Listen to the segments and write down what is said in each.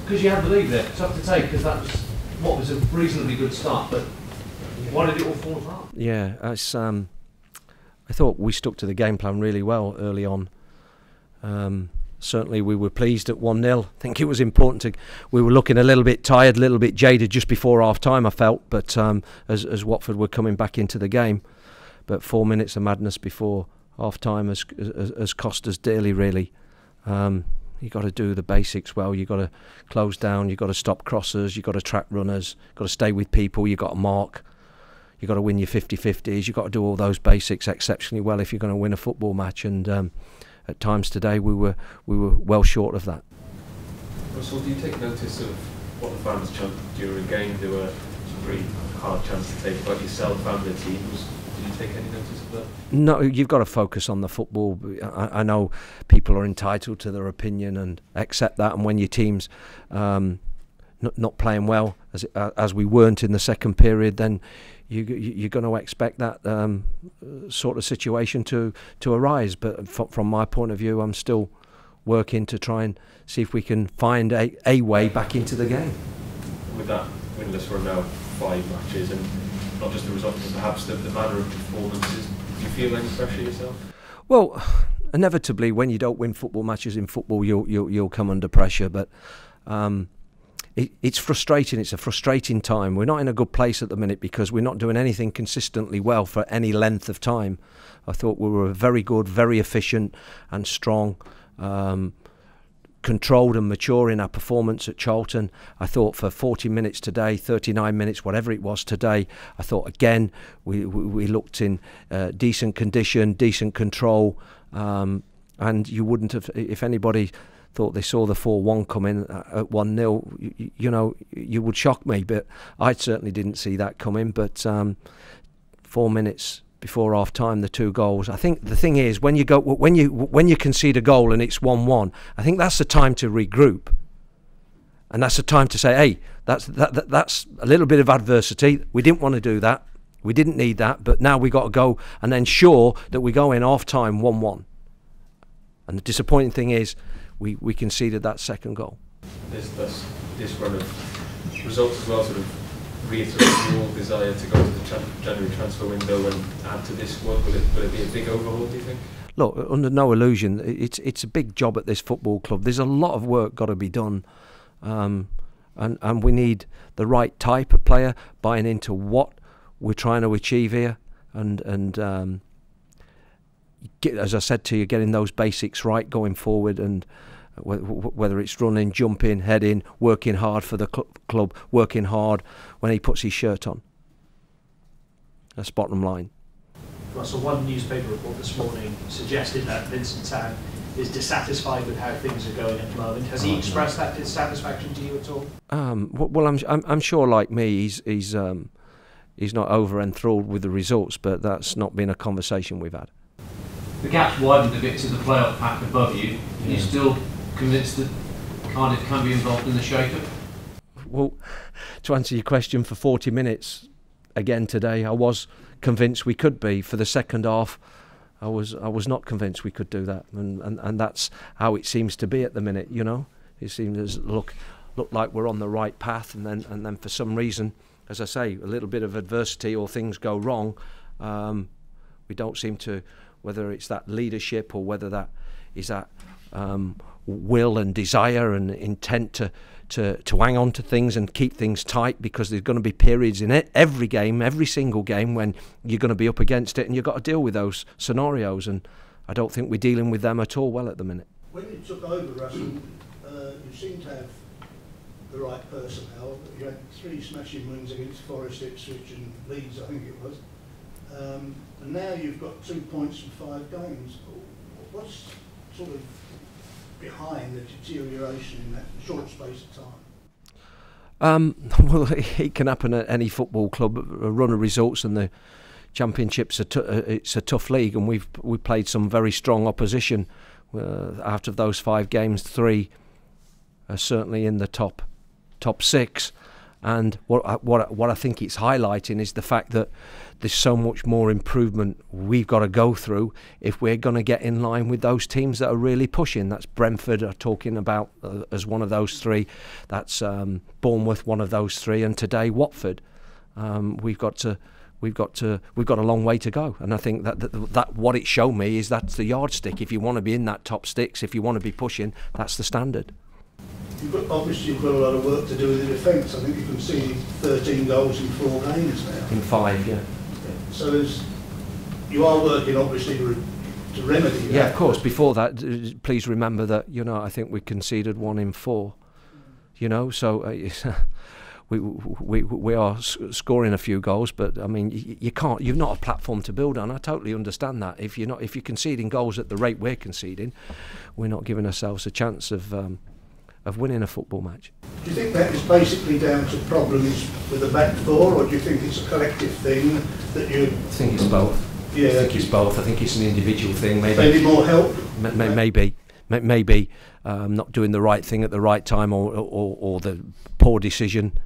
because you had the lead there, tough to take, because that was what was a reasonably good start, but why did it all fall apart? Yeah, I thought we stuck to the game plan really well early on. Certainly we were pleased at 1-0. I think it was important we were looking a little bit tired, a little bit jaded just before half time, I felt, but as Watford were coming back into the game. But 4 minutes of madness before half time has cost us dearly, really. You got to do the basics well. You got to close down, you got to stop crossers, you got to track runners, got to stay with people, you got to mark. You got to win your 50-50s. You got to do all those basics exceptionally well if you're going to win a football match. And at times today, we were well short of that. Russell, do you take notice of what the fans chanted during a game? There were some pretty hard chants to take about yourself and the team. Did you take any notice of that? No, you've got to focus on the football. I know people are entitled to their opinion and accept that. And when your team's not playing well, as we weren't in the second period, then you're going to expect that sort of situation to arise. But from my point of view, I'm still working to try and see if we can find a way back into the game. With that winless for now 5 matches, and not just the result, but perhaps the manner of performances, do you feel any pressure yourself? Well, inevitably, when you don't win football matches in football, you'll come under pressure. But it's frustrating. It's a frustrating time. We're not in a good place at the minute because we're not doing anything consistently well for any length of time. I thought we were very good, very efficient and strong, controlled and mature in our performance at Charlton. I thought for 40 minutes today, 39 minutes, whatever it was today, I thought again we looked in decent condition, decent control, and you wouldn't have, if anybody thought they saw the 4-1 coming at 1-0, you know, you would shock me, but I certainly didn't see that coming. But 4 minutes before half time, the 2 goals. I think the thing is, when you concede a goal and it's 1-1, I think that's the time to regroup, and that's the time to say, hey, that's a little bit of adversity. We didn't want to do that. We didn't need that, but now we got to go and ensure that we go in half time 1-1. And the disappointing thing is, we conceded that second goal. This run of results as well sort of reiterates your desire to go to the January transfer window and add to this squad. Will it be a big overhaul, do you think? Look, under no illusion, it's a big job at this football club. There's a lot of work got to be done, and we need the right type of player buying into what we're trying to achieve here, and as I said to you, getting those basics right going forward, and whether it's running, jumping, heading, working hard for the club, working hard when he puts his shirt on. That's bottom line. Russell, one newspaper report this morning suggested that Vincent Tan is dissatisfied with how things are going at the moment. Has he expressed that dissatisfaction to you at all? Well, I'm sure, like me, he's not over enthralled with the results, but that's not been a conversation we've had. The gap's widened a bit to the playoff pack above you. Are you still convinced that Cardiff can be involved in the shake-up? Well, to answer your question, for 40 minutes again today, I was convinced we could be. For the second half, I was not convinced we could do that, and that's how it seems to be at the minute. You know, it seems to look like we're on the right path, and then for some reason, as I say, a little bit of adversity or things go wrong. We don't seem to, whether it's that leadership or whether that is that will and desire and intent to hang on to things and keep things tight, because there's going to be periods in it, every game, every single game, when you're going to be up against it and you've got to deal with those scenarios, and I don't think we're dealing with them at all well at the minute. When you took over, Russell, you seemed to have the right personnel. You had 3 smashing wins against Forest, Ipswich and Leeds, I think it was. And now you've got 2 points from 5 games. What's sort of behind the deterioration in that short space of time? Well, it can happen at any football club. A run of results, and the Championship's it's a tough league, and we've played some very strong opposition. Out of those 5 games, 3 are certainly in the top 6. And what I think it's highlighting is the fact that there's so much more improvement we've got to go through if we're going to get in line with those teams that are really pushing. That's Brentford are talking about as one of those three. That's Bournemouth, one of those three, and today Watford. We've got a long way to go, and I think that what it showed me is that's the yardstick. If you want to be in that top six, if you want to be pushing, that's the standard. Obviously you've got a lot of work to do with the defence. I think you can see 13 goals in 4 games now. In 5, yeah. So you are working obviously to remedy that. Yeah, of course. Before that, please remember that, you know, I think we conceded 1 in 4. You know, so we are scoring a few goals, but I mean, you can't. You've not a platform to build on. I totally understand that. If you're conceding goals at the rate we're conceding, we're not giving ourselves a chance of winning a football match. Do you think that is basically down to problems with the back four, or do you think it's a collective thing that you? I think it's both. Yeah. I think it's both. I think it's an individual thing. Maybe. Maybe more help. Maybe not doing the right thing at the right time, or the poor decision.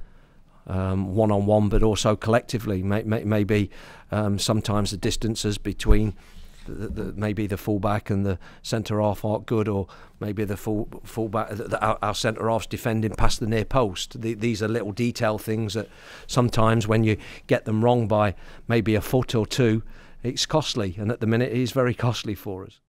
One-on-one, but also collectively. Maybe sometimes the distances between maybe the fullback and the centre half aren't good, or maybe the fullback, our centre half's defending past the near post. These are little detail things that sometimes, when you get them wrong by maybe a foot or two, it's costly. And at the minute, it is very costly for us.